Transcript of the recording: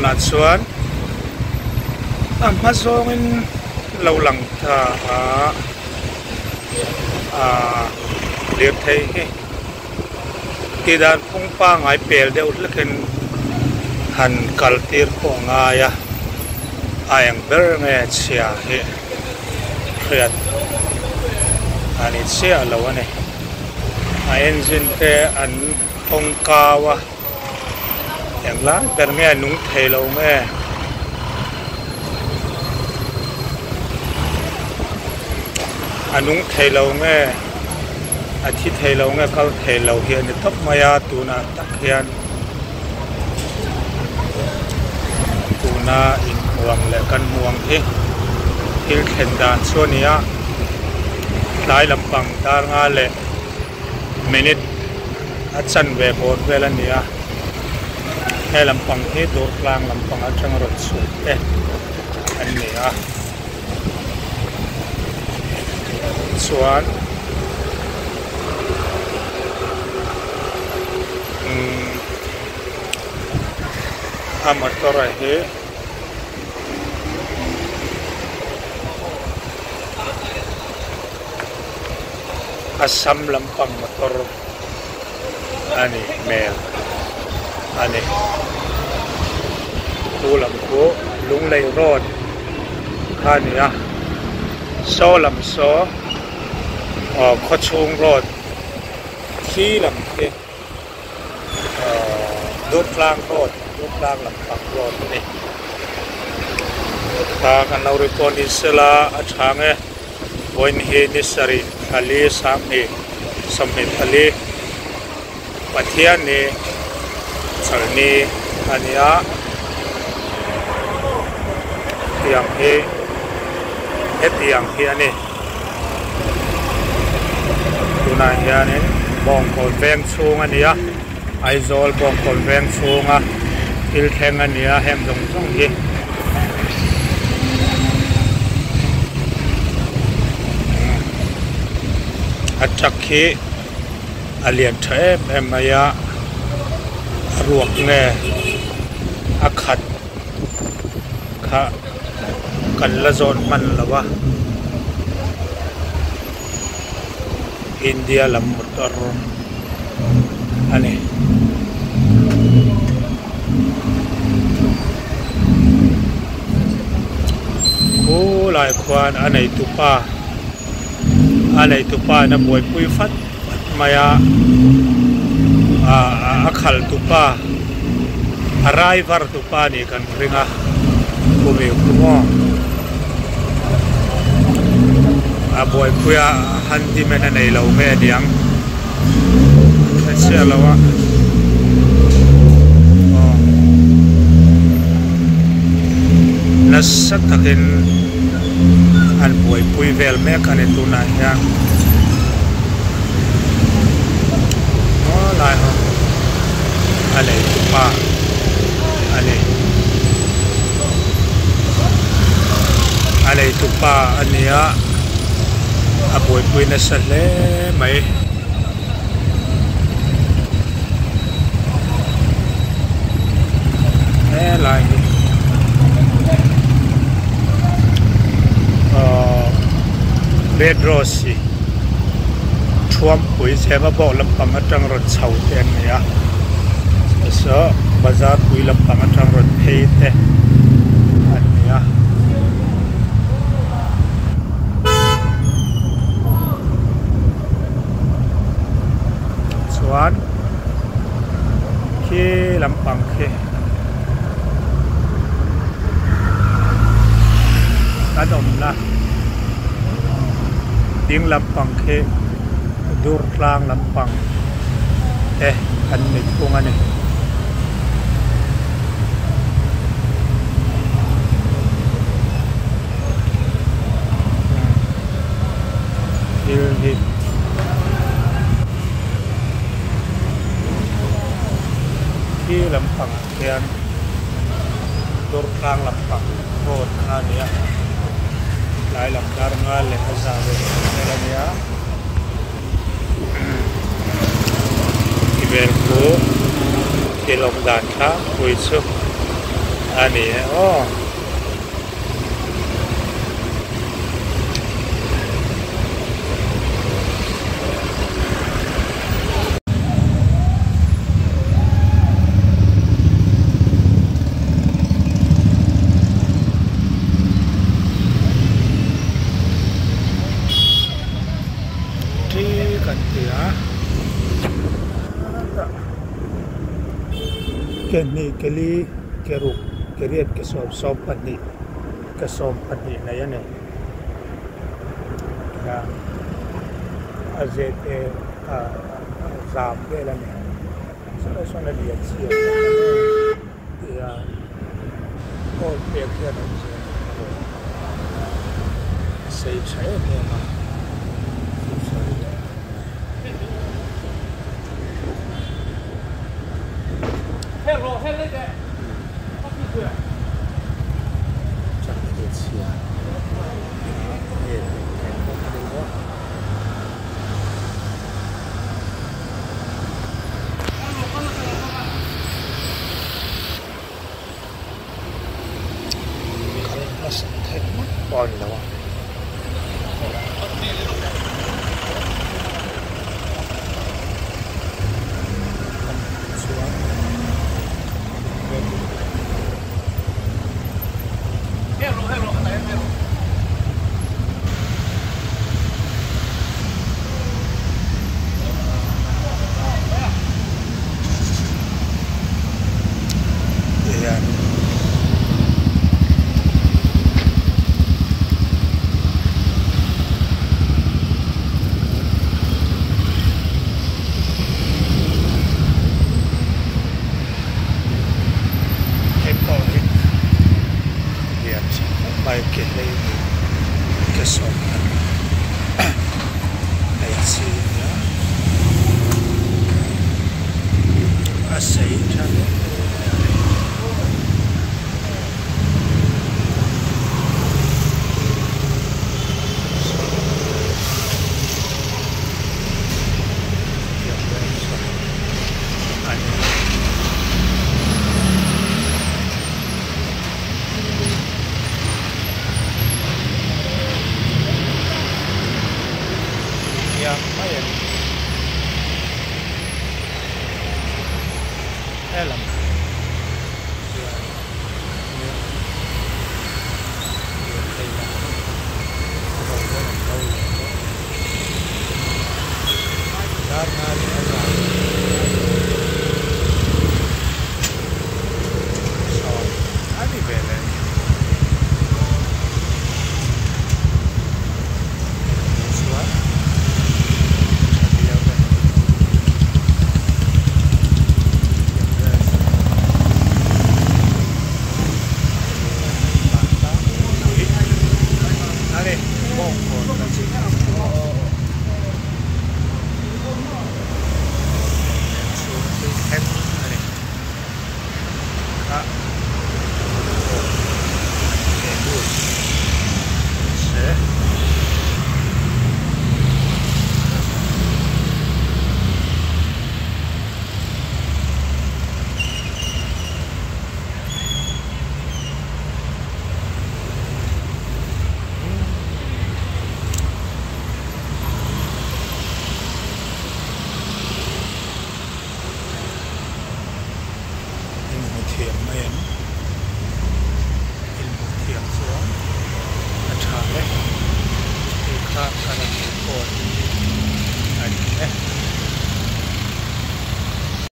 na chuan ma zawngin lo lang tha liệp thei hi ti dan phung pa ngai pel deuh lekin han kaltir ko ngaya ayang ber nge chia hi khiat ani chia lo ane a engine te an hong kawa yang la ber nge nung thei lo nge anung thei lo nge athi thei lo nge kal thei lo hian ni top maya tuna tak hian tuna in huang le kan muang hi thil khen dan chuania lai lampang dar nga le minute achan ve bor velania he lampang hi dur tlang lampang atang rot su te an nia chuan motor hi Assam lampang motor ani mel ani tulam ko lunglei road khania so lam so Khochung road khi lam ke Dut Klang road Dut Klang lampang road ni ta kan lau report ni sela athange boin he ni sari khali sam ni samhe thali pathian ni chalni ania tiang he etiang he ani tuna hianin bong kol veng chung ania aizol bong kol veng chunga il theng ania hem dong dong hi achakhi alian the emaya ruak nge akhat kha kan la zon man lawa India lam motor ani ko lai kwan anei tupa na boy pui fat maya akhal tupa arriver tupa ni kan ringa kumi kumo boy puya handi mena nei lo me diang se lawa nasat takin an boy pui vel me kan tuna ya lai ho ale tupa ale tupa ania aboy pui na sale mai lai Red Rose chuam pui sema bo lampang atang rot chau ten ya so bazar pui lampang atang rot phei te an ya chuan ke lampang ke kadom la ding lampang ke dur tlang lampang an ni kung ani hit ki lampang kian dur tlang lampang road ania lai lam dar ngal le hazave melania ibel ko kelong dan tha pui chu อันนี้โอ้ที่กันเถือเกนี่เกลีเกรุกเกเรียดเกสอบสอบปันนี่เกสอบปันนี่นะยันเนี่ยนะอาเจตซามเวลาเนี่ยส่วนเดียดเสียยาโอ้เปียกเทียนใส่ใช้เนี่ยมาเฮ้ยโรเฮ้ยเลยแกก็คือเพื่อจับเดียดเสียปอนแล้วอ่ะche lei che sono Aizia Aceita lumayan helm thiền mền ilmu thiền xuống achale thì khác cả là một